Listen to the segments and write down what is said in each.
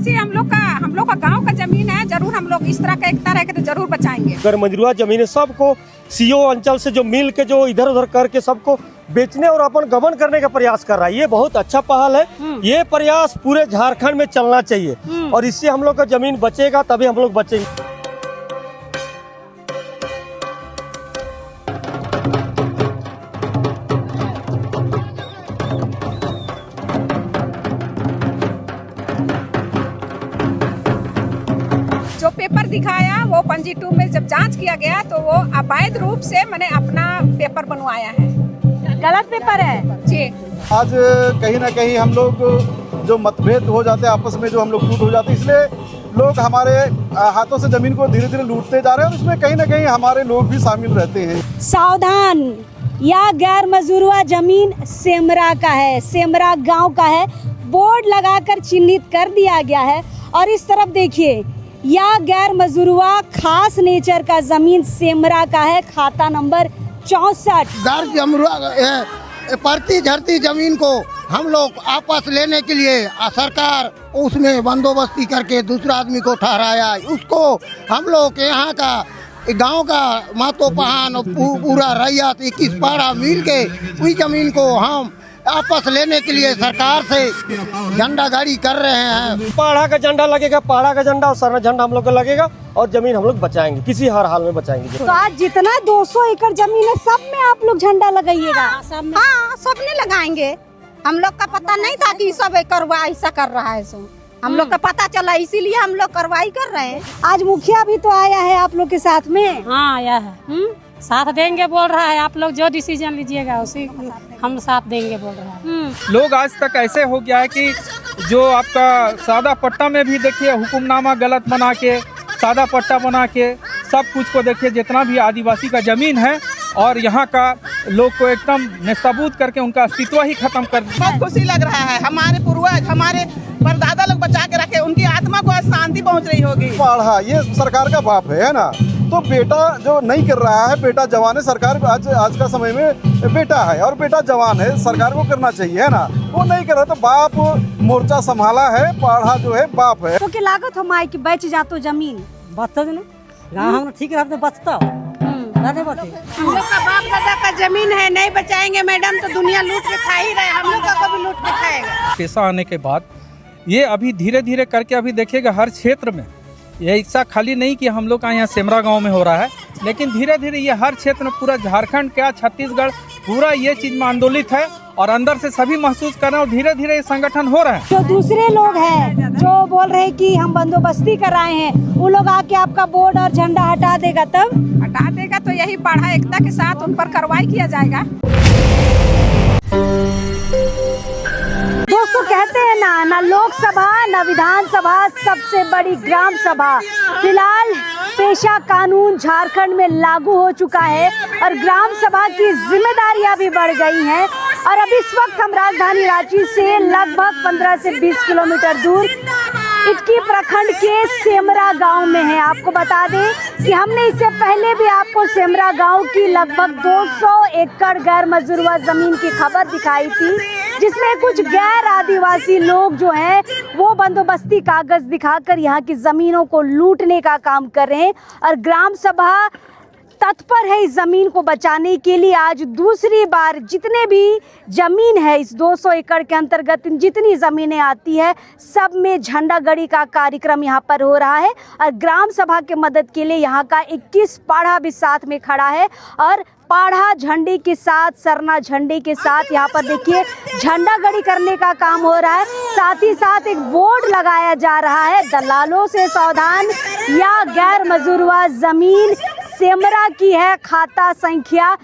आदिवासी हम लोग का गांव का जमीन है, जरूर हम लोग इस तरह का एकता रह के तो जरूर बचाएंगे। अगर मजरूआ जमीन सबको सीओ अंचल से जो मिल के जो इधर उधर करके सबको बेचने और अपन गबन करने का प्रयास कर रहा है, ये बहुत अच्छा पहल है। ये प्रयास पूरे झारखंड में चलना चाहिए और इससे हम लोग का जमीन बचेगा, तभी हम लोग बचेंगे। जो पेपर दिखाया वो पंजी 2 में जब जांच किया गया तो वो अवैध रूप से मैंने अपना पेपर बनवाया है, गलत पेपर है जी। आज कहीं ना कहीं हम लोग जो मतभेद हो जाते हैं आपस में, जो हम लोग टूट हो जाते हैं, इसलिए लोग हमारे हाथों से जमीन को धीरे धीरे लूटते जा रहे हैं और इसमें कहीं ना कहीं हमारे लोग भी शामिल रहते हैं। सावधान, यह गैर मजरूआ जमीन सेमरा का है, सेमरा गांव का है। बोर्ड लगाकर चिन्हित कर दिया गया है और इस तरफ देखिए, यह गैर मजरूआ खास नेचर का जमीन सेमरा का है, खाता नंबर 64। पड़ती झड़ती जमीन को हम लोग आपस लेने के लिए सरकार उसमें बंदोबस्ती करके दूसरा आदमी को ठहराया। उसको हम लोग यहाँ का गांव का मातो पहान पूरा रैयत 21 पाड़ा मिल के उस जमीन को हम आपस लेने के लिए सरकार से झंडा गाड़ी कर रहे हैं। पाड़ा का झंडा लगेगा, पाड़ा का झंडा और सरना झंडा हम लोग का लगेगा और जमीन हम लोग बचाएंगे, किसी हर हाल में बचाएंगे। तो आज जितना 200 एकड़ जमीन है सब में आप लोग झंडा लगाइएगा? हाँ, सबने लगाएंगे। हम लोग का पता नहीं था कि सब करवा ऐसा कर रहा है, सो हम लोग का पता चला, इसीलिए हम लोग कार्रवाई कर रहे हैं। आज मुखिया भी तो आया है आप लोग के साथ में? हाँ आया है, साथ देंगे बोल रहा है। आप लोग जो डिसीजन लीजिएगा उसी हम साथ देंगे बोल रहा है। लोग आज तक ऐसे हो गया है कि जो आपका सादा पट्टा में भी देखिए हुकुमनामा गलत बना के सादा पट्टा बना के सब कुछ को देखिए, जितना भी आदिवासी का जमीन है और यहाँ का लोग को एकदम नेस्तबूत करके उनका अस्तित्व ही खत्म कर दिया। बहुत खुशी लग रहा है, हमारे पूर्वज हमारे परदादा लोग बचा के रखे, उनकी आत्मा को आज शांति पहुँच रही होगी। पाड़ा ये सरकार का बाप है ना, तो बेटा जो नहीं कर रहा है, बेटा जवान है, सरकार आज का समय में बेटा है और बेटा जवान है, सरकार को करना चाहिए है ना। वो नहीं कर रहा तो बाप मोर्चा संभाला है, पाड़ा जो है बाप है। तो क्या लागत हो माई की बच जातो जमीन? बचता नहीं, गाँव हम ठीक रहा तो बचता। हम लोग का बाप दादा का जमीन है, नहीं बचाएंगे मैडम तो दुनिया लूट के खा ही रहे, हम लोग का कभी लूट के खाएगा। पैसा आने के बाद ये अभी धीरे धीरे करके अभी देखिएगा हर क्षेत्र में ये ऐसा खाली नहीं कि हम लोग का यहाँ सेमरा गांव में हो रहा है, लेकिन धीरे धीरे ये हर क्षेत्र में पूरा झारखंड क्या छत्तीसगढ़ पूरा ये चीज में आंदोलित है और अंदर से सभी महसूस कर रहे हैं और धीरे धीरे ये संगठन हो रहे हैं। जो दूसरे लोग हैं जो बोल रहे हैं कि हम बंदोबस्ती कराए हैं, वो लोग आके आपका बोर्ड और झंडा हटा देगा, तब हटा देगा तो यही पाड़ा एकता के साथ उन पर कार्रवाई किया जाएगा। दोस्तों कहते हैं ना लोकसभा ना विधानसभा, सबसे बड़ी ग्राम सभा। फिलहाल पेशा कानून झारखंड में लागू हो चुका है और ग्राम सभा की जिम्मेदारियां भी बढ़ गई हैं और अब इस वक्त हम राजधानी रांची से लगभग 15 से 20 किलोमीटर दूर इटकी प्रखंड के सेमरा गांव में है। आपको बता दें कि हमने इससे पहले भी आपको सेमरा गांव की लगभग 200 एकड़ गैर मजरूआ जमीन की खबर दिखाई थी, जिसमें कुछ गैर आदिवासी लोग जो हैं वो बंदोबस्ती कागज दिखाकर यहाँ की जमीनों को लूटने का काम कर रहे हैं और ग्राम सभा तत्पर है इस जमीन को बचाने के लिए। आज दूसरी बार जितने भी जमीन है इस 200 एकड़ के अंतर्गत जितनी जमीनें आती है सब में झंडा गड़ी का कार्यक्रम यहाँ पर हो रहा है और ग्राम सभा के मदद के लिए यहाँ का 21 पाड़ा भी साथ में खड़ा है और पाड़ा झंडे के साथ, सरना झंडे के साथ यहाँ पर देखिए झंडा गड़ी करने का काम हो रहा है। साथ ही साथ एक बोर्ड लगाया जा रहा है, दलालों से सावधान, या गैर मजरूआ जमीन सेमरा की है, खाता संख्या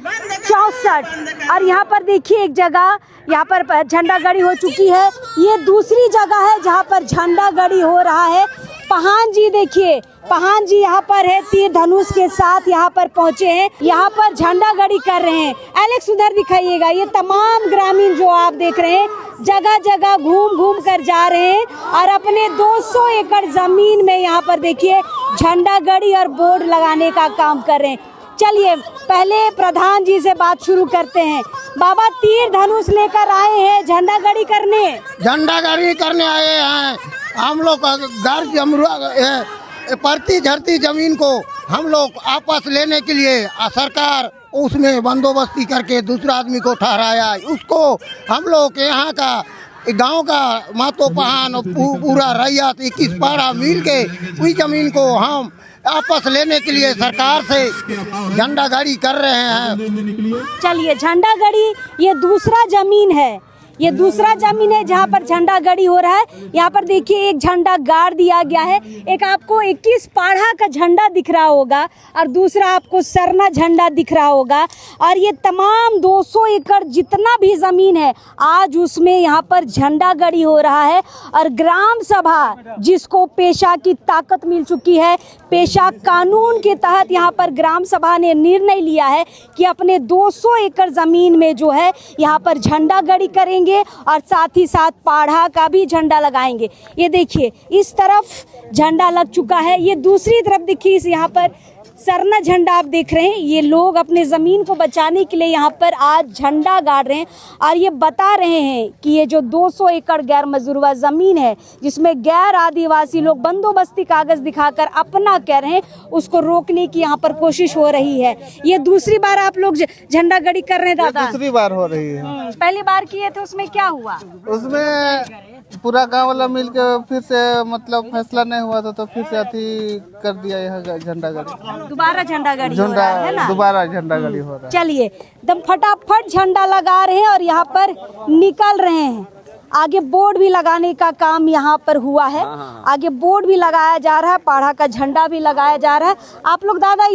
64। और यहाँ पर देखिए एक जगह यहाँ पर झंडा गड़ी हो चुकी है, ये दूसरी जगह है जहाँ पर झंडा गड़ी हो रहा है। पहान जी देखिए, पहान जी यहाँ पर है, तीर धनुष के साथ यहाँ पर पहुँचे हैं, यहाँ पर झंडा गड़ी कर रहे हैं। एलेक्स उधर दिखाइएगा, ये तमाम ग्रामीण जो आप देख रहे हैं जगह जगह घूम घूम कर जा रहे हैं और अपने 200 एकड़ जमीन में यहाँ पर देखिए झंडा गड़ी और बोर्ड लगाने का काम कर रहे हैं। चलिए पहले प्रधान जी से बात शुरू करते हैं। बाबा, तीर धनुष लेकर आए हैं झंडा गड़ी करने? झंडा गड़ी करने आए हैं हम लोग प्रति धरती जमीन को हम लोग आपस लेने के लिए सरकार उसमें बंदोबस्ती करके दूसरा आदमी को ठहराया। उसको हम लोग यहाँ का गांव का मातो पहान पूरा रैयत 21 पाड़ा मिल के उस जमीन को हम आपस लेने के लिए सरकार से झंडा गाड़ी कर रहे हैं। चलिए, झंडा गाड़ी ये दूसरा जमीन है, ये दूसरा जमीन है जहाँ पर झंडा गाड़ी हो रहा है। यहाँ पर देखिए एक झंडा गाड़ दिया गया है, एक आपको 21 पाड़ा का झंडा दिख रहा होगा और दूसरा आपको सरना झंडा दिख रहा होगा। और ये तमाम 200 एकड़ जितना भी जमीन है आज उसमें यहाँ पर झंडा गाड़ी हो रहा है। और ग्राम सभा जिसको पेशा की ताकत मिल चुकी है, पेशा कानून के तहत यहाँ पर ग्राम सभा ने निर्णय लिया है कि अपने 200 एकड़ जमीन में जो है यहाँ पर झंडा गाड़ी करेंगे और साथ ही साथ पाढ़ा का भी झंडा लगाएंगे। ये देखिए इस तरफ झंडा लग चुका है, ये दूसरी तरफ देखिए यहाँ पर सरना झंडा आप देख रहे हैं। ये लोग अपने ज़मीन को बचाने के लिए यहाँ पर आज झंडा गाड़ रहे हैं और ये बता रहे हैं कि ये जो 200 एकड़ गैर मजरूवा ज़मीन है जिसमें गैर आदिवासी लोग बंदोबस्ती कागज़ दिखाकर अपना कह रहे हैं, उसको रोकने की यहाँ पर कोशिश हो रही है। ये दूसरी बार आप लोग झंडा गाड़ी कर रहे हैं दादा? दूसरी बार हो रही है। पहली बार किए थे उसमें क्या हुआ? उसमें पूरा गांव वाला मिलके फिर से मतलब फैसला नहीं हुआ था तो फिर से अथी कर दिया यह झंडा गाड़ी, दोबारा झंडा गाड़ी हो रहा है ना? दोबारा झंडा गाड़ी हो रहा है। चलिए एकदम फटाफट झंडा लगा रहे हैं और यहाँ पर निकल रहे हैं। आगे बोर्ड भी लगाने का काम यहाँ पर हुआ है, आगे बोर्ड भी लगाया जा रहा है, पाढ़ा का झंडा भी लगाया जा रहा है। आप लोग दादा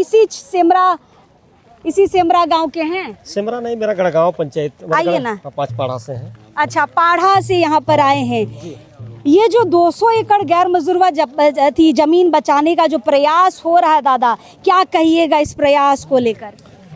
इसी सेमरा गांव के हैं? सेमरा नहीं, मेरा गढ़गांव पंचायत। आइए ना। 5 पाड़ा से है। अच्छा, पाढ़ा से यहाँ पर आए हैं। ये जो 200 एकड़ गैर मजरूवा जमीन बचाने का जो प्रयास हो रहा है दादा, क्या कहिएगा इस प्रयास को लेकर?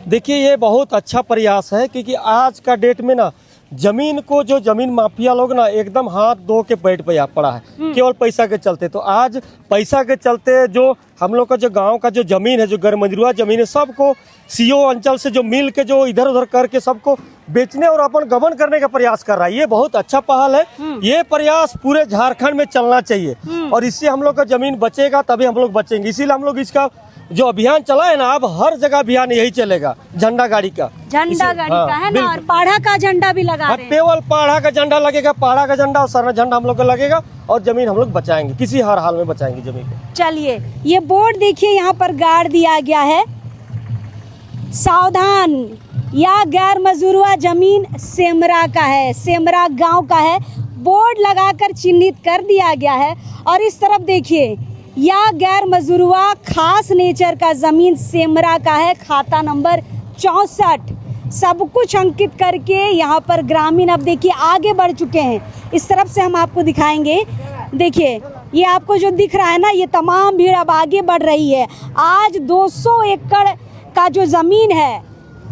देखिए ये बहुत अच्छा प्रयास है क्योंकि आज का डेट में ना जमीन को जो जमीन माफिया लोग ना एकदम हाथ धो के पेट पे आ पड़ा है केवल पैसा के चलते। तो आज पैसा के चलते जो हम लोग का जो गांव का जो जमीन है, जो गैर मजरूवा जमीन है, सबको सीओ अंचल से जो मिल के जो इधर उधर करके सबको बेचने और अपन गबन करने का प्रयास कर रहा है। ये बहुत अच्छा पहल है। ये प्रयास पूरे झारखंड में चलना चाहिए और इससे हम लोग का जमीन बचेगा तभी हम लोग बचेंगे। इसीलिए हम लोग इसका जो अभियान चला है ना, अब हर जगह अभियान यही चलेगा झंडा गाड़ी का। झंडा गाड़ी का है ना, और पाढ़ा का झंडा भी लगा रहे हैं। केवल पाढ़ा का झंडा लगेगा, पाढ़ा का झंडा और सरना झंडा हम लोग का लगेगा और जमीन हम लोग बचाएंगे, किसी हर हाल में बचाएंगे जमीन को। चलिए ये बोर्ड देखिए यहाँ पर गाड़ दिया गया है, सावधान, यह गैर मजरूवा जमीन सेमरा का है, सेमरा गांव का है। बोर्ड लगाकर चिन्हित कर दिया गया है। और इस तरफ देखिए यह गैर मजरूवा खास नेचर का जमीन सेमरा का है, खाता नंबर 64। सब कुछ अंकित करके यहाँ पर ग्रामीण अब देखिए आगे बढ़ चुके हैं। इस तरफ से हम आपको दिखाएंगे। देखिए ये आपको जो दिख रहा है ना, ये तमाम भीड़ अब आगे बढ़ रही है। आज 200 एकड़ का जो ज़मीन है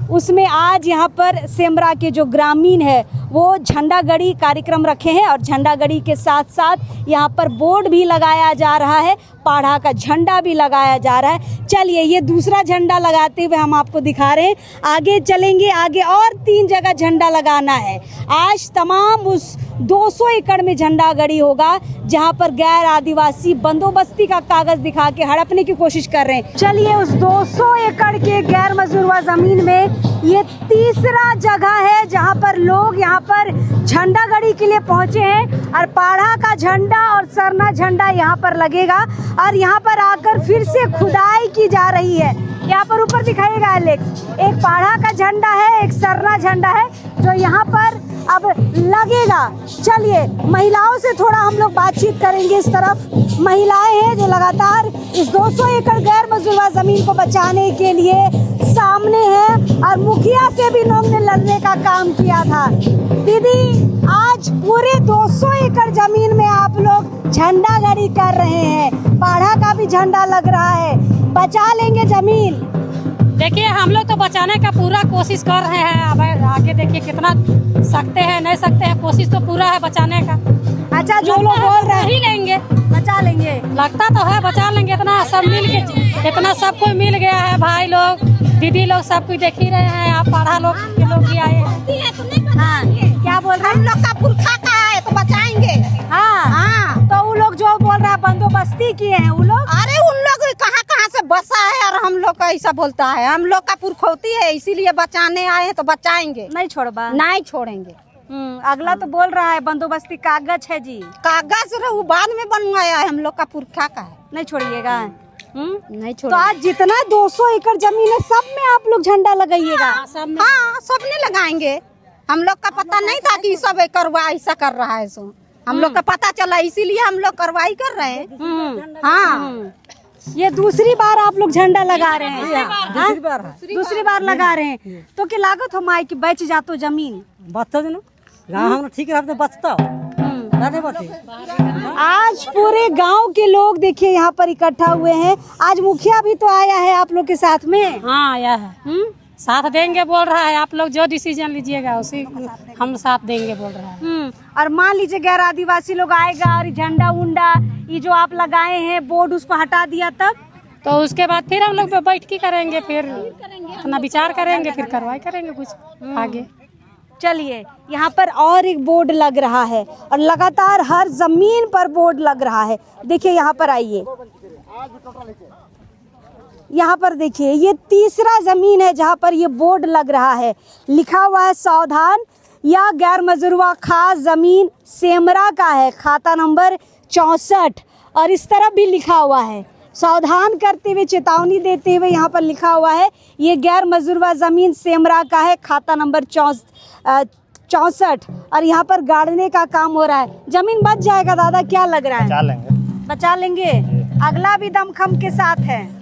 उसमें आज यहाँ पर सेमरा के जो ग्रामीण है वो झंडा गाड़ी कार्यक्रम रखे हैं और झंडा गाड़ी के साथ साथ यहाँ पर बोर्ड भी लगाया जा रहा है, पाढ़ा का झंडा भी लगाया जा रहा है। चलिए ये दूसरा झंडा लगाते हुए हम आपको दिखा रहे हैं। आगे चलेंगे, आगे और 3 जगह झंडा लगाना है। आज तमाम उस 200 एकड़ में झंडा गाड़ी होगा जहाँ पर गैर आदिवासी बंदोबस्ती का कागज दिखा के हड़पने की कोशिश कर रहे हैं। चलिए उस 200 एकड़ के गैर मजरूवा जमीन में ये तीसरा जगह है जहाँ पर लोग यहाँ पर झंडा गाड़ी के लिए पहुँचे हैं और पाढ़ा का झंडा और सरना झंडा यहाँ पर लगेगा और यहाँ पर आकर फिर से खुदाई की जा रही है। यहाँ पर ऊपर दिखाइएगा एलेक्स, एक पाढ़ा का झंडा है, एक सरना झंडा है जो यहाँ पर अब लगेगा। चलिए महिलाओं से थोड़ा हम लोग बातचीत करेंगे। इस तरफ महिलाएं हैं जो लगातार इस 200 एकड़ गैर मजरूवा जमीन को बचाने के लिए सामने हैं और मुखिया से भी लोग ने लड़ने का काम किया था। दीदी आज पूरे 200 एकड़ जमीन में आप लोग झंडा गाड़ी कर रहे हैं, पाढ़ा का भी झंडा लग रहा है, बचा लेंगे जमीन? देखिए हम लोग तो बचाने का पूरा कोशिश कर रहे हैं। अब आगे देखिए कितना सकते हैं, नहीं सकते हैं, कोशिश तो पूरा है बचाने का। अच्छा जो लोग बोल रहे हैं ही लेंगे, बचा लेंगे, लगता तो है बचा लेंगे। इतना सब मिल के, इतना सब कोई मिल गया है, भाई लोग दीदी लोग सब कुछ देख ही रहे हैं। आप पाढ़ा लोग के लोग भी आए हैं। हाँ क्या बोल रहे हैं? हम लोग का पुरखा का है तो बचाएंगे। हाँ तो वो लोग जो बंदोबस्ती किए हैं वो लोग? अरे उन लोग कहाँ कहाँ से बसा है और हम लोग का ऐसा बोलता है। हम लोग का पुरखौती है, इसीलिए बचाने आए हैं तो बचाएंगे, नहीं छोड़बा, नहीं छोड़ेंगे। अगला तो बोल रहा है बंदोबस्ती कागज है जी। कागज वो बाद में बनवाया है, हम लोग का पुरखा का है, नहीं छोड़िएगा। नहीं तो छोड़। आज जितना 200 एकड़ जमीन है सब में आप लोग झंडा लगाइएगा? हाँ सबने लगाएंगे। हम लोग का पता नहीं था कि सब करवा ऐसा कर रहा है, सो हम लोग का पता चला, इसीलिए हम लोग कार्रवाई कर रहे हैं। हाँ ये दूसरी बार आप लोग झंडा लगा रहे हैं? दूसरी बार लगा रहे हैं तो क्या लागत हो माई की बच जातो जमीन? ठीक है, बचता आज पूरे गांव के लोग देखिए यहाँ पर इकट्ठा हुए हैं। आज मुखिया भी तो आया है आप लोग के साथ में? हाँ आया है, साथ देंगे बोल रहा है। आप लोग जो डिसीजन लीजिएगा उसी हम साथ देंगे बोल रहा है। और मान लीजिए गैर आदिवासी लोग आएगा और झंडा उंडा ये जो आप लगाए हैं बोर्ड उसको हटा दिया तब? तो उसके बाद फिर हम लोग बैठकी करेंगे, फिर अपना विचार करेंगे, फिर कार्रवाई करेंगे कुछ आगे। चलिए यहाँ पर और एक बोर्ड लग रहा है और लगातार हर जमीन पर बोर्ड लग रहा है। देखिए यहाँ पर आइए, यहाँ पर देखिए ये तीसरा जमीन है जहाँ पर ये बोर्ड लग रहा है। लिखा हुआ है सावधान, यह गैर मजरूआ खास जमीन सेमरा का है, खाता नंबर 64। और इस तरफ भी लिखा हुआ है, सावधान करते हुए चेतावनी देते हुए यहाँ पर लिखा हुआ है ये गैर मजरूआ जमीन सेमरा का है, खाता नंबर 64। और यहाँ पर गाड़ने का काम हो रहा है। जमीन बच जाएगा दादा, क्या लग रहा है? बचा लेंगे, बचा लेंगे। अगला भी दमखम के साथ है,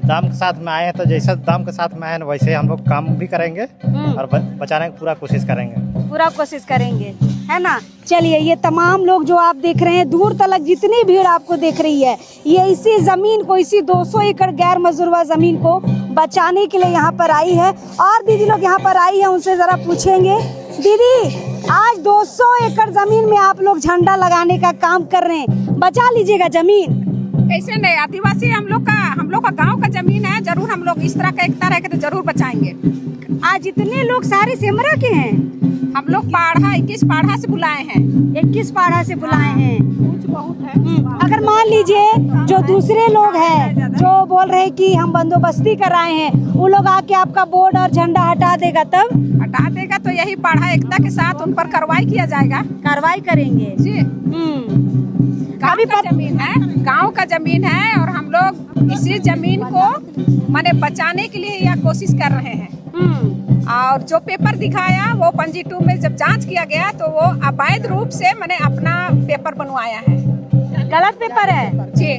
दाम के साथ में आए हैं तो जैसा दाम के साथ में आए हैं वैसे हम लोग काम भी करेंगे और बचाने की पूरा कोशिश करेंगे, पूरा कोशिश करेंगे, है ना। चलिए ये तमाम लोग जो आप देख रहे हैं, दूर तक जितनी भीड़ आपको देख रही है, ये इसी जमीन को, इसी 200 एकड़ गैर मजरूआ जमीन को बचाने के लिए यहाँ पर आई है। और दीदी लोग यहाँ पर आई है, उनसे जरा पूछेंगे। दीदी आज 200 एकड़ जमीन में आप लोग झंडा लगाने का काम कर रहे हैं, बचा लीजिएगा जमीन? कैसे नहीं, आदिवासी हम लोग का गांव का जमीन है, जरूर हम लोग इस तरह का एकता रहेगा तो जरूर बचाएंगे। आज इतने लोग सारे सेमरा के हैं? हम लोग 21 पाढ़ा से बुलाए हैं। 21 पाढ़ा से बुलाए हैं। कुछ बहुत है। अगर मान लीजिए जो दूसरे लोग हैं जो बोल रहे हैं कि हम बंदोबस्ती कर रहे हैं, वो लोग आके आपका बोर्ड और झंडा हटा देगा, तब? हटा देगा तो यही पाढ़ा एकता के साथ उन पर कार्रवाई किया जाएगा। कार्रवाई करेंगे जी। जमीन है, गांव का जमीन है और हम लोग इसी जमीन को माने बचाने के लिए यह कोशिश कर रहे हैं। और जो पेपर दिखाया वो पंजी 2 में जब जांच किया गया तो वो अवैध रूप से मैंने अपना पेपर बनवाया है। गलत पेपर है जी,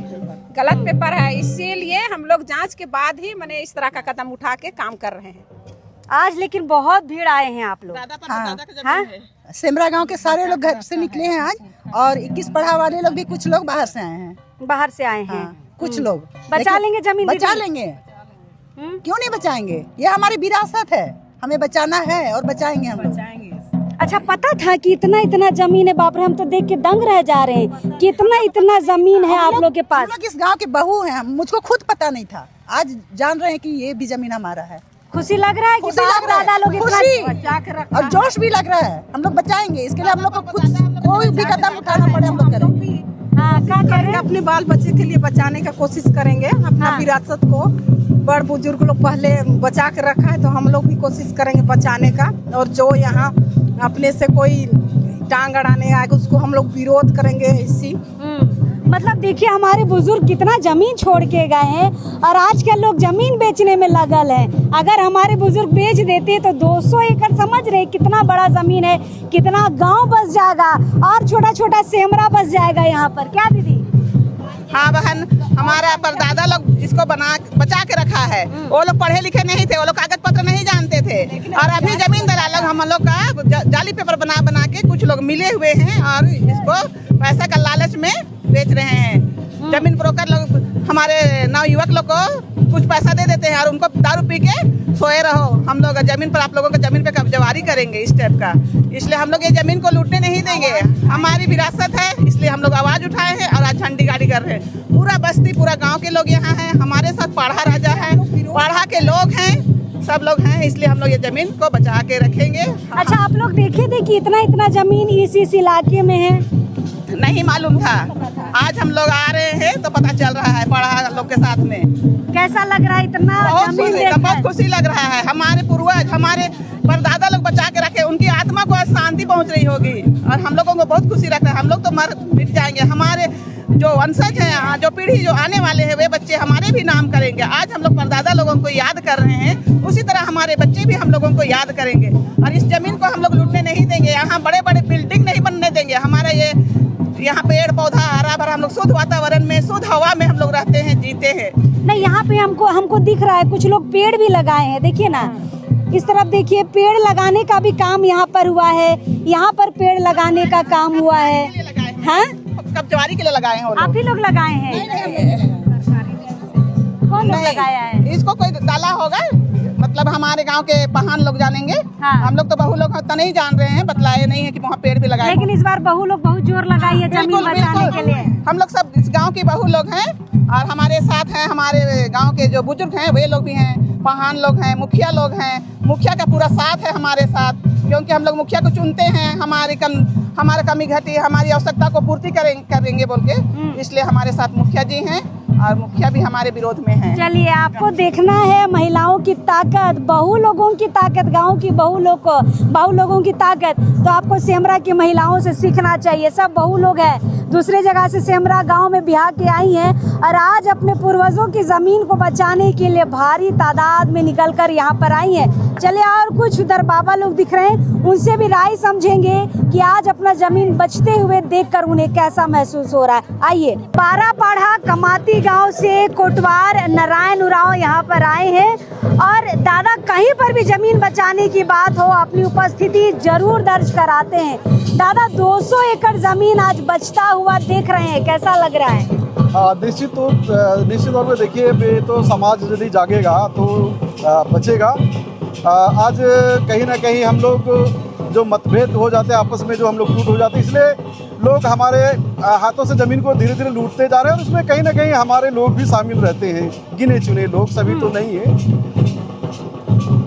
गलत पेपर है। इसीलिए हम लोग जांच के बाद ही मैंने इस तरह का कदम उठा के काम कर रहे हैं। आज लेकिन बहुत भीड़ आए हैं आप लोग। हाँ, सेमरा गांव के सारे लोग घर से निकले हैं आज, और 21 पढ़ा वाले लोग भी कुछ लोग बाहर से आए हैं। बाहर से आए हैं। कुछ लोग बचा लेंगे जमीन? बचा लेंगे, क्यों नहीं बचाएंगे? ये हमारी विरासत है, हमें बचाना है और बचाएंगे हम लोग। अच्छा, पता था कि इतना इतना जमीन है? बाप रे, हम तो देख के दंग रह जा रहे हैं कि इतना जमीन है आप लोग के पास। हम लोग इस गांव के बहू हैं, मुझको खुद पता नहीं था, आज जान रहे हैं कि ये भी जमीन हमारा है। खुशी लग रहा है कि बाप दादा लोग इतना, और जोश भी लग रहा है। हम लोग बचाएंगे, इसके लिए हम लोग को कुछ कोई भी कदम उठाना पड़े हम लोग करेंगे। क्या करेंगे? अपने बाल बच्चे के लिए बचाने का कोशिश करेंगे, अपना विरासत को। बड़ बुजुर्ग लोग पहले बचा के रखा है तो हम लोग भी कोशिश करेंगे बचाने का। और जो यहाँ अपने से कोई टांग अड़ाने आएगा उसको हम लोग विरोध करेंगे। इसी मतलब देखिए हमारे बुजुर्ग कितना जमीन छोड़ के गए हैं और आजकल लोग जमीन बेचने में लगल हैं। अगर हमारे बुजुर्ग बेच देते तो 200 एकड़ समझ रहे कितना बड़ा जमीन है, कितना गांव बस जाएगा और छोटा छोटा सेमरा बस जाएगा यहाँ पर। क्या दीदी? हाँ बहन, हमारा परदादा लोग इसको बचा के रखा है। वो लोग पढ़े लिखे नहीं थे, वो लोग कागज पत्र नहीं जानते थे, और अभी जमीन दलाल लोग हम लोग का जाली पेपर बना के कुछ लोग मिले हुए हैं और इसको पैसा का लालच में बेच रहे हैं। जमीन ब्रोकर लोग हमारे नवयुवक लोग को कुछ पैसा दे देते हैं और उनको दारू पी के सोए रहो, हम लोग जमीन पर आप लोगों को जमीन पे कब्जावारी करेंगे इस टाइप का। इसलिए हम लोग ये जमीन को लूटने नहीं देंगे, हमारी विरासत है, इसलिए हम लोग आवाज उठाए हैं और आज झंडी गाड़ी कर रहे हैं। पूरा बस्ती, पूरा गाँव के लोग यहाँ हैं, हमारे साथ पाढ़ा राजा है, पाढ़ा के लोग हैं, सब लोग हैं, इसलिए हम लोग ये जमीन को बचा के रखेंगे। अच्छा, आप लोग देखे थे कि इतना जमीन इस इलाके में है? नहीं मालूम था। आज हम लोग आ रहे हैं तो पता चल रहा है पढ़ा लोग के साथ में। कैसा लग रहा है इतना जमीन देखकर? बहुत खुशी लग रहा है। हमारे पूर्वज, हमारे परदादा लोग बचा के रखे, उनकी आत्मा को आज शांति पहुंच रही होगी और हम लोगों को बहुत खुशी लगता है। हम लोग तो मिट जाएंगे, हमारे जो वंशज हैं, जो पीढ़ी जो आने वाले हैं, वे बच्चे हमारे भी नाम करेंगे। आज हम लोग परदादा लोगों को याद कर रहे हैं, उसी तरह हमारे बच्चे भी हम लोगों को याद करेंगे और इस जमीन को हम लोग लूटने नहीं देंगे। यहाँ बड़े बड़े बिल्डिंग नहीं बनने देंगे। हमारा ये यहाँ पेड़ पौधा हरा भरा, हम लोग शुद्ध वातावरण में, शुद्ध हवा में हम लोग रहते हैं, जीते हैं। नहीं, यहाँ पे हमको दिख रहा है कुछ लोग पेड़ भी लगाए हैं। देखिए ना, इस तरफ देखिए, पेड़ लगाने का भी काम यहाँ पर हुआ है। यहाँ पर पेड़ लगाने का काम हुआ है। हाँ, कब्जवारी के लिए लगाए हैं। आप ही लोग लगाए हैं? कौन लोग लगाया है? इसको कोई डाला होगा, मतलब हमारे गांव के पहान लोग जानेंगे। हाँ। हम लोग तो बहू लोग तो नहीं जान रहे हैं, बतलाए नहीं है कि वहाँ पेड़ भी लगाए। लेकिन इस बार बहू लोग बहुत जोर लगाई है जमीन बचाने के लिए। हम लोग सब इस गांव की बहू लोग हैं और हमारे साथ हैं हमारे गांव के जो बुजुर्ग हैं, वे लोग भी हैं, पहान लोग हैं, मुखिया लोग हैं। मुखिया का पूरा साथ है हमारे साथ, क्योंकि हम लोग मुखिया को चुनते हैं हमारा कमी घटी, हमारी आवश्यकता को पूर्ति करेंगे बोल के, इसलिए हमारे साथ मुखिया जी हैं और मुखिया भी हमारे विरोध में हैं। चलिए, आपको देखना है महिलाओं की ताकत, बहू लोगों की ताकत, गांव की बहू लोगों की ताकत, तो आपको सेमरा की महिलाओं से सीखना चाहिए। सब बहू लोग हैं, दूसरे जगह से सेमरा गांव में बिहार के आई हैं और आज अपने पूर्वजों की जमीन को बचाने के लिए भारी तादाद में निकलकर यहाँ पर आई हैं। चलिए, और कुछ उधर बाबा लोग दिख रहे हैं, उनसे भी राय समझेंगे कि आज अपना जमीन बचते हुए देखकर उन्हें कैसा महसूस हो रहा है। आइए, पारापाढ़ा कमाती गांव से कोटवार नारायण उरांव यहाँ पर आए हैं और दादा कहीं पर भी जमीन बचाने की बात हो, अपनी उपस्थिति जरूर दर्ज कराते हैं। दादा, 200 एकड़ जमीन आज बचता हुआ देख रहे हैं, कैसा लग रहा है? निश्चित तौर पे देखिए, तो समाज यदि जागेगा तो बचेगा। आज कहीं ना कहीं हम लोग जो मतभेद हो जाते हैं आपस में, जो हम लोग टूट हो जाते हैं, इसलिए लोग हमारे हाथों से ज़मीन को धीरे धीरे लूटते जा रहे हैं और उसमें कहीं ना कहीं हमारे लोग भी शामिल रहते हैं, गिने चुने लोग, सभी तो नहीं है।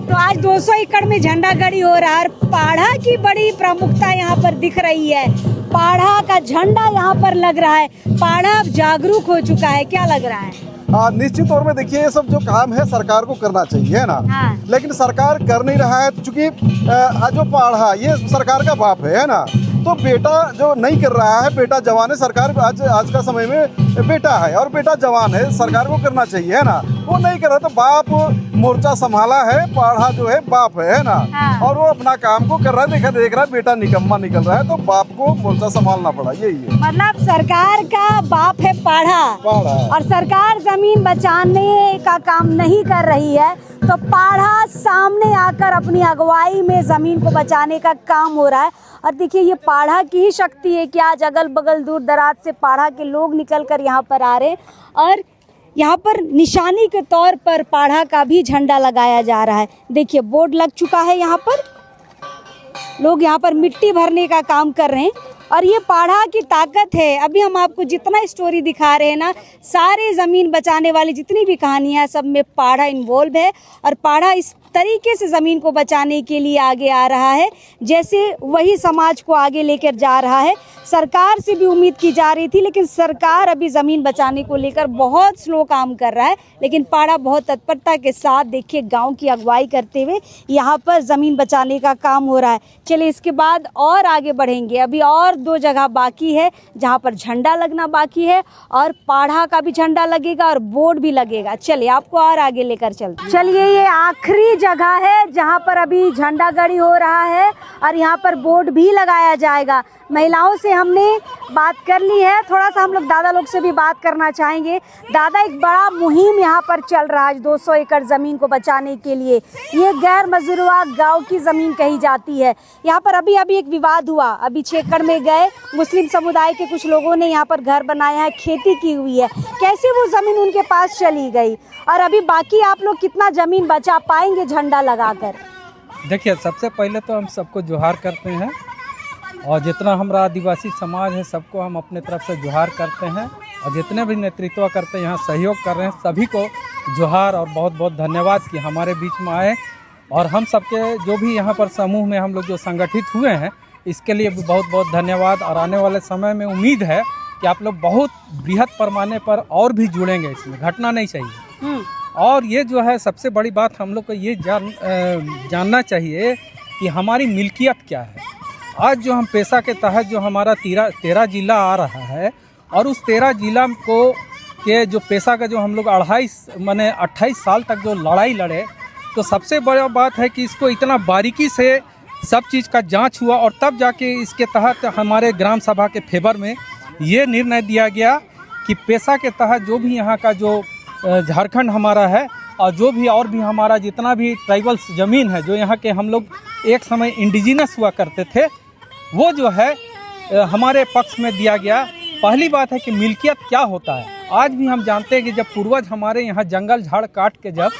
तो आज 200 एकड़ में झंडा गड़ी हो रहा है, पाढ़ा की बड़ी प्रमुखता यहाँ पर दिख रही है। पाढ़ा का झंडा यहाँ पर लग रहा है, पाढ़ा अब जागरूक हो चुका है, क्या लग रहा है? निश्चित तौर में देखिए, ये सब जो काम है सरकार को करना चाहिए, है ना। हाँ। लेकिन सरकार कर नहीं रहा है, चूंकि जो पाढ़ा ये सरकार का बाप है ना, तो बेटा जो नहीं कर रहा है, बेटा जवान है, सरकार आज का समय में बेटा है और बेटा जवान है, सरकार को करना चाहिए, है ना। वो नहीं कर रहा तो बाप मोर्चा संभाला है, पाढ़ा जो है बाप है ना। हाँ। और वो अपना काम को कर रहा है, देख रहा है बेटा निकम्मा निकल रहा है, तो बाप को मोर्चा संभालना पड़ा, यही है। मतलब सरकार का बाप है पाढ़ा और सरकार जमीन बचाने का काम नहीं कर रही है, तो पाढ़ा सामने आकर अपनी अगुवाई में जमीन को बचाने का काम हो रहा है। और देखिए, ये पाढ़ा की ही शक्ति है कि आज अगल बगल दूर दराज से पाढ़ा के लोग निकल कर यहाँ पर आ रहे हैं और यहाँ पर निशानी के तौर पर पाढ़ा का भी झंडा लगाया जा रहा है। देखिए, बोर्ड लग चुका है, यहाँ पर लोग यहाँ पर मिट्टी भरने का काम कर रहे हैं और ये पाढ़ा की ताकत है। अभी हम आपको जितना स्टोरी दिखा रहे हैं ना, सारे ज़मीन बचाने वाली जितनी भी कहानियाँ हैं, सब में पाढ़ा इन्वॉल्व है और पाढ़ा इस तरीके से ज़मीन को बचाने के लिए आगे आ रहा है जैसे वही समाज को आगे लेकर जा रहा है। सरकार से भी उम्मीद की जा रही थी, लेकिन सरकार अभी ज़मीन बचाने को लेकर बहुत स्लो काम कर रहा है, लेकिन पाढ़ा बहुत तत्परता के साथ देखिए गांव की अगुवाई करते हुए यहाँ पर ज़मीन बचाने का काम हो रहा है। चलिए, इसके बाद और आगे बढ़ेंगे। अभी और 2 जगह बाकी है जहाँ पर झंडा लगना बाकी है और पाढ़ा का भी झंडा लगेगा और बोर्ड भी लगेगा। चलिए, आपको और आगे लेकर चलते। चलिए, ये आखिरी जगह है जहाँ पर अभी झंडा गड़ी हो रहा है और यहाँ पर बोर्ड भी लगाया जाएगा। महिलाओं से हमने बात कर ली है, थोड़ा सा हम लोग दादा लोग से भी बात करना चाहेंगे। दादा, एक बड़ा मुहिम यहाँ पर चल रहा है 200 एकड़ ज़मीन को बचाने के लिए। ये गैर मजरूआ गांव की ज़मीन कही जाती है। यहाँ पर अभी एक विवाद हुआ, अभी 6 एकड़ में गए मुस्लिम समुदाय के कुछ लोगों ने यहाँ पर घर बनाया है, खेती की हुई है, कैसे वो ज़मीन उनके पास चली गई और अभी बाकी आप लोग कितना ज़मीन बचा पाएंगे झंडा लगाकर? देखिए, सबसे पहले तो हम सबको जोहार करते हैं और जितना हमारा आदिवासी समाज है सबको हम अपने तरफ से जोहार करते हैं और जितने भी नेतृत्व करते हैं, यहाँ सहयोग कर रहे हैं, सभी को जोहार और बहुत बहुत धन्यवाद कि हमारे बीच में आए। और हम सबके जो भी यहाँ पर समूह में हम लोग जो संगठित हुए हैं, इसके लिए भी बहुत बहुत धन्यवाद। और आने वाले समय में उम्मीद है कि आप लोग बहुत बृहद पैमाने पर और भी जुड़ेंगे, इसमें घटना नहीं चाहिए। और ये जो है सबसे बड़ी बात हम लोग को ये जानना चाहिए कि हमारी मिल्कियत क्या है। आज जो हम पेशा के तहत जो हमारा 13 जिला आ रहा है और उस 13 जिला को के जो पेशा का जो हम लोग 28 साल तक जो लड़ाई लड़े, तो सबसे बड़ा बात है कि इसको इतना बारीकी से सब चीज़ का जांच हुआ और तब जाके इसके तहत हमारे ग्राम सभा के फेवर में ये निर्णय दिया गया कि पेशा के तहत जो भी यहाँ का जो झारखंड हमारा है और जो भी और भी हमारा जितना भी ट्राइबल्स ज़मीन है जो यहाँ के हम लोग एक समय इंडिजिनस हुआ करते थे, वो जो है हमारे पक्ष में दिया गया। पहली बात है कि मिल्कियत क्या होता है। आज भी हम जानते हैं कि जब पूर्वज हमारे यहाँ जंगल झाड़ काट के जब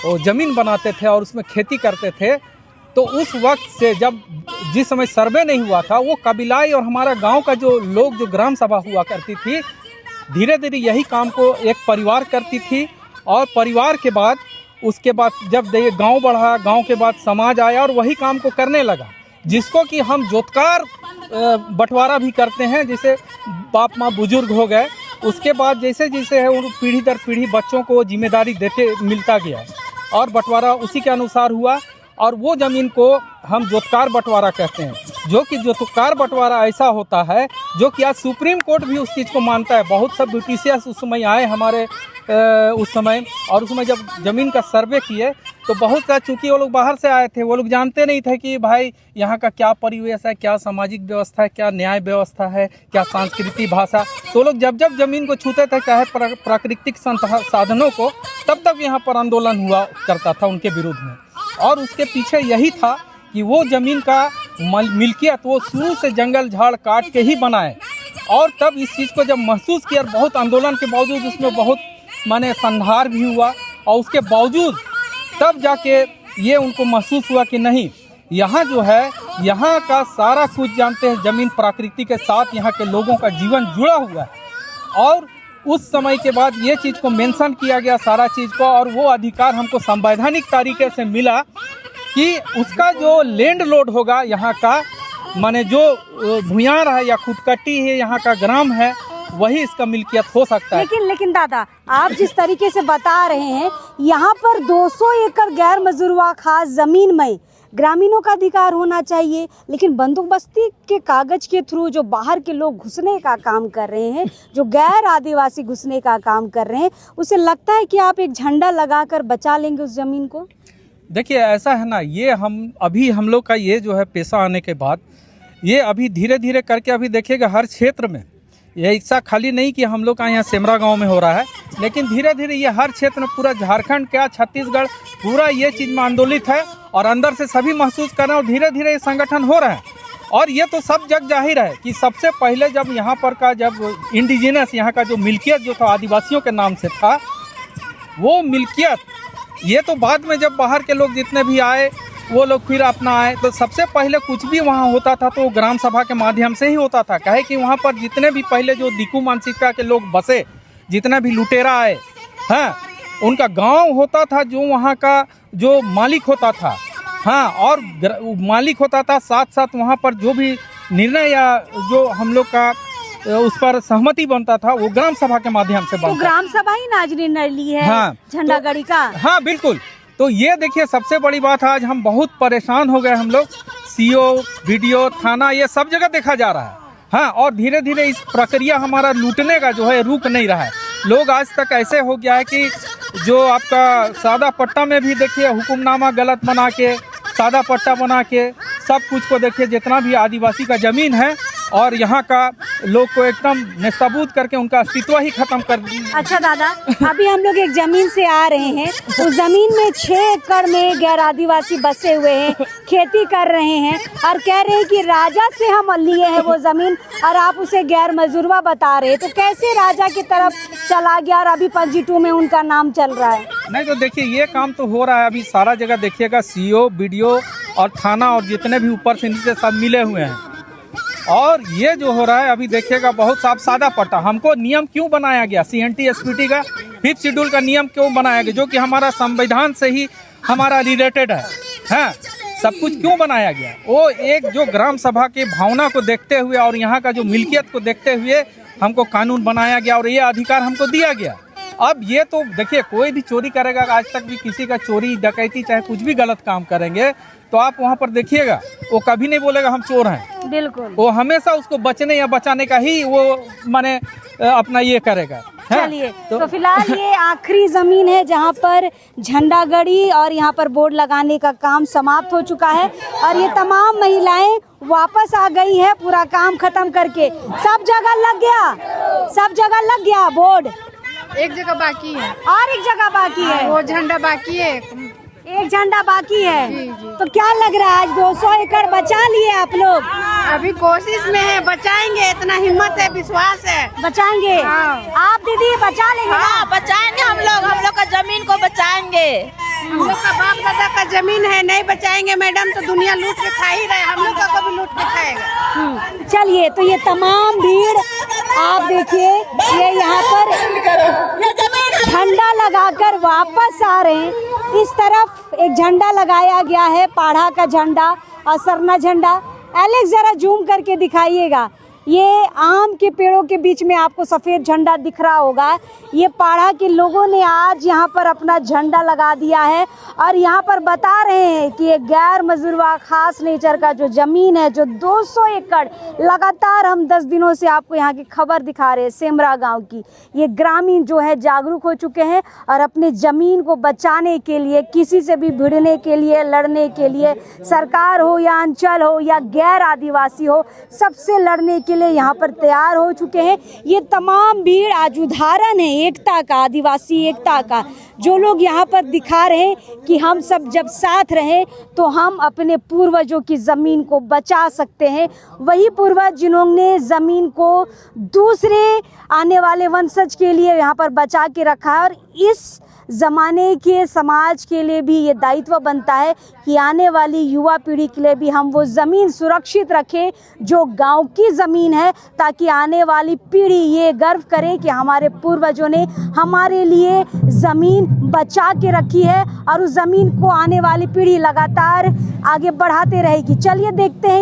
वो ज़मीन बनाते थे और उसमें खेती करते थे, तो उस वक्त से जब जिस समय सर्वे नहीं हुआ था, वो कबीलाई और हमारा गांव का जो लोग जो ग्राम सभा हुआ करती थी, धीरे धीरे यही काम को एक परिवार करती थी। और परिवार के बाद उसके बाद जब गांव बढ़ा, गांव के बाद समाज आया और वही काम को करने लगा, जिसको कि हम जोतकार बंटवारा भी करते हैं। जैसे बाप माँ बुजुर्ग हो गए, उसके बाद जैसे जैसे है उन पीढ़ी दर पीढ़ी बच्चों को जिम्मेदारी देते मिलता गया और बंटवारा उसी के अनुसार हुआ। और वो ज़मीन को हम जोतकार बंटवारा कहते हैं, जो कि जोतकार बंटवारा ऐसा होता है जो कि आज सुप्रीम कोर्ट भी उस चीज़ को मानता है। बहुत सब ब्रिटिशियर्स उस समय आए हमारे उस समय, और उस समय जब ज़मीन का सर्वे किए तो बहुत सा, चूँकि वो लोग बाहर से आए थे, वो लोग जानते नहीं थे कि भाई यहाँ का क्या परिवेश है, क्या सामाजिक व्यवस्था है, क्या न्याय व्यवस्था है, क्या सांस्कृतिक भाषा। तो लोग जब जब ज़मीन को छूते थे, चाहे प्राकृतिक संसाधनों को, तब तक यहाँ पर आंदोलन हुआ करता था उनके विरुद्ध में। और उसके पीछे यही था कि वो ज़मीन का मिल्कियत वो शुरू से जंगल झाड़ काट के ही बनाए। और तब इस चीज़ को जब महसूस किया, बहुत आंदोलन के बावजूद उसमें बहुत माने संहार भी हुआ, और उसके बावजूद तब जाके ये उनको महसूस हुआ कि नहीं, यहाँ जो है यहाँ का सारा कुछ जानते हैं, ज़मीन प्रकृति के साथ यहाँ के लोगों का जीवन जुड़ा हुआ है। और उस समय के बाद ये चीज़ को मेंशन किया गया सारा चीज़ को, और वो अधिकार हमको संवैधानिक तरीके से मिला कि उसका जो लैंड लोड होगा यहाँ का, माने जो भूयार है या खुदकट्टी है यहाँ का ग्राम है, वही इसका मिल्कियत हो सकता है। लेकिन दादा, आप जिस तरीके से बता रहे हैं, यहाँ पर 200 एकड़ गैर मजरूआ खास जमीन में ग्रामीणों का अधिकार होना चाहिए, लेकिन बंदोबस्ती के कागज के थ्रू जो बाहर के लोग घुसने का काम कर रहे हैं, जो गैर आदिवासी घुसने का काम कर रहे हैं, उसे लगता है कि आप एक झंडा लगाकर बचा लेंगे उस जमीन को? देखिए ऐसा है ना, ये हम लोग का ये जो है पेशा आने के बाद ये अभी धीरे धीरे करके अभी देखिएगा हर क्षेत्र में ये ऐसा खाली नहीं कि हम लोग का यहाँ सेमरा गांव में हो रहा है, लेकिन धीरे धीरे ये हर क्षेत्र में पूरा झारखंड क्या छत्तीसगढ़ पूरा ये चीज़ में आंदोलित है और अंदर से सभी महसूस कर रहे हैं और धीरे धीरे ये संगठन हो रहा है। और ये तो सब जग जाहिर है कि सबसे पहले जब यहाँ पर का जब इंडिजिनस यहाँ का जो मिल्कियत जो था आदिवासियों के नाम से था, वो मिल्कियत ये तो बाद में जब बाहर के लोग जितने भी आए वो लोग फिर अपना आए, तो सबसे पहले कुछ भी वहाँ होता था तो ग्राम सभा के माध्यम से ही होता था। कहे कि वहाँ पर जितने भी पहले जो दिकू मानसिकता के लोग बसे, जितना भी लुटेरा आए हैं, उनका गांव होता था जो वहाँ का जो मालिक होता था, हाँ, और मालिक होता था, साथ साथ वहाँ पर जो भी निर्णय या जो हम लोग का उस पर सहमति बनता था वो ग्राम सभा के माध्यम से बनता। तो ग्राम सभा ही ना आज निर्णय ली है, हाँ, झंडा गाड़ी का। हाँ बिल्कुल। तो ये देखिए सबसे बड़ी बात है, आज हम बहुत परेशान हो गए, हम लोग सीओ, वीडियो, थाना ये सब जगह देखा जा रहा है, हाँ, और धीरे धीरे इस प्रक्रिया हमारा लूटने का जो है रुक नहीं रहा है। लोग आज तक ऐसे हो गया है कि जो आपका सादा पट्टा में भी देखिए हुकुमनामा गलत बना के सादा पट्टा बना के सब कुछ को देखिए, जितना भी आदिवासी का ज़मीन है और यहाँ का लोग को एकदम निस्ताबूत करके उनका अस्तित्व ही खत्म कर दिया। अच्छा दादा, अभी हम लोग एक जमीन से आ रहे हैं, उस जमीन में 6 एकड़ में गैर आदिवासी बसे हुए हैं, खेती कर रहे हैं और कह रहे हैं कि राजा से हम लिए हैं वो जमीन, और आप उसे गैर मजरूआ बता रहे हैं, तो कैसे राजा की तरफ चला गया और अभी पंजी 2 में उनका नाम चल रहा है? नहीं तो देखिए ये काम तो हो रहा है अभी सारा जगह, देखिएगा सीओ, बीडीओ और थाना और जितने भी ऊपर से नीचे सब मिले हुए हैं। और ये जो हो रहा है अभी देखिएगा बहुत सादा पट्टा, हमको नियम क्यों बनाया गया, CNT SPT का 5th शेड्यूल का नियम क्यों बनाया गया, जो कि हमारा संविधान से ही हमारा रिलेटेड है, सब कुछ क्यों बनाया गया? वो एक जो ग्राम सभा की भावना को देखते हुए और यहाँ का जो मिल्कियत को देखते हुए हमको कानून बनाया गया और ये अधिकार हमको दिया गया। अब ये तो देखिए, कोई भी चोरी करेगा, आज तक भी किसी का चोरी डकैती चाहे कुछ भी गलत काम करेंगे तो आप वहाँ पर देखिएगा वो कभी नहीं बोलेगा हम चोर हैं। बिल्कुल, वो हमेशा उसको बचने या बचाने का ही वो माने अपना ये करेगा। चलिए तो फिलहाल ये आखिरी जमीन है जहाँ पर झंडा गड़ी और यहाँ पर बोर्ड लगाने का काम समाप्त हो चुका है और ये तमाम महिलाएं वापस आ गई है पूरा काम खत्म करके। सब जगह लग गया, सब जगह लग गया बोर्ड, एक जगह बाकी है और एक जगह बाकी है, वो झंडा बाकी है, एक झंडा बाकी है। जी। तो क्या लग रहा है आज 200 एकड़ बचा लिए आप लोग? अभी कोशिश में है, बचाएंगे, इतना हिम्मत है, विश्वास है, बचाएंगे। आप दीदी बचा लेंगे? हाँ, बचाएंगे हम लोग का जमीन को बचाएंगे। हम लोग का बाप दादा का जमीन है, नहीं बचाएंगे मैडम तो दुनिया लूट के खा ही रहे, हम लोग का कभी लूट के खाएगा। चलिए तो ये तमाम भीड़ आप देखिए, ये यहाँ पर झंडा लगाकर वापस आ रहे हैं। इस तरफ एक झंडा लगाया गया है, पाढ़ा का झंडा और सरना झंडा। एलेक्स जरा जूम करके दिखाइएगा, ये आम के पेड़ों के बीच में आपको सफ़ेद झंडा दिख रहा होगा। ये पाढ़ा के लोगों ने आज यहाँ पर अपना झंडा लगा दिया है और यहाँ पर बता रहे हैं कि ये गैर मजरूआ खास नेचर का जो ज़मीन है, जो 200 एकड़, लगातार हम 10 दिनों से आपको यहाँ की खबर दिखा रहे हैं सेमरा गांव की। ये ग्रामीण जो है जागरूक हो चुके हैं और अपने ज़मीन को बचाने के लिए, किसी से भी भिड़ने के लिए, लड़ने के लिए, सरकार हो या अंचल हो या गैर आदिवासी हो, सबसे लड़ने के लिए यहाँ पर तैयार हो चुके हैं। ये तमाम भीड़ आज उदाहरण है एकता का, आदिवासी एकता का, जो लोग यहाँ पर दिखा रहे हैं कि हम सब जब साथ रहें तो हम अपने पूर्वजों की ज़मीन को बचा सकते हैं। वही पूर्वज जिन्होंने ज़मीन को दूसरे आने वाले वंशज के लिए यहाँ पर बचा के रखा है और इस ज़माने के समाज के लिए भी ये दायित्व बनता है कि आने वाली युवा पीढ़ी के लिए भी हम वो ज़मीन सुरक्षित रखें जो गांव की ज़मीन है, ताकि आने वाली पीढ़ी ये गर्व करे कि हमारे पूर्वजों ने हमारे लिए ज़मीन बचा के रखी है और उस ज़मीन को आने वाली पीढ़ी लगातार आगे बढ़ाते रहेगी। चलिए देखते हैं,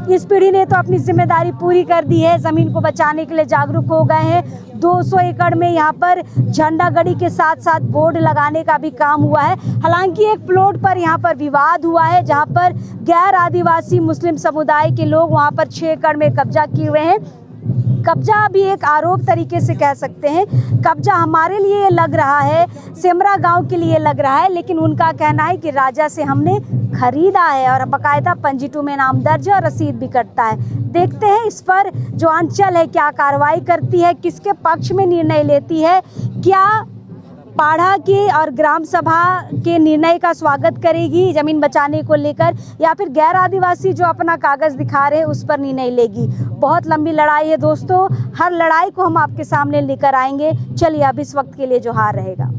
इस पीढ़ी ने तो अपनी जिम्मेदारी पूरी कर दी है, ज़मीन को बचाने के लिए जागरूक हो गए हैं। 200 एकड़ में यहाँ पर झंडा गड़ी के साथ साथ बोर्ड लगाने का भी काम हुआ है। हालांकि एक प्लॉट पर यहाँ पर विवाद हुआ है जहाँ पर गैर आदिवासी मुस्लिम समुदाय के लोग वहाँ पर 6 एकड़ में कब्जा किए हुए हैं। कब्जा भी एक आरोप तरीके से कह सकते हैं। कब्जा हमारे लिए लग रहा है, सेमरा गांव के लिए लग रहा है, लेकिन उनका कहना है कि राजा से हमने खरीदा है और बाकायदा पंजीटू में नाम दर्ज और रसीद भी कटता है। देखते हैं इस पर जो अंचल है क्या कार्रवाई करती है, किसके पक्ष में निर्णय लेती है, क्या पाढ़ा के और ग्राम सभा के निर्णय का स्वागत करेगी ज़मीन बचाने को लेकर, या फिर गैर आदिवासी जो अपना कागज़ दिखा रहे हैं उस पर निर्णय लेगी। बहुत लंबी लड़ाई है दोस्तों, हर लड़ाई को हम आपके सामने लेकर आएंगे। चलिए अब इस वक्त के लिए जो हार रहेगा।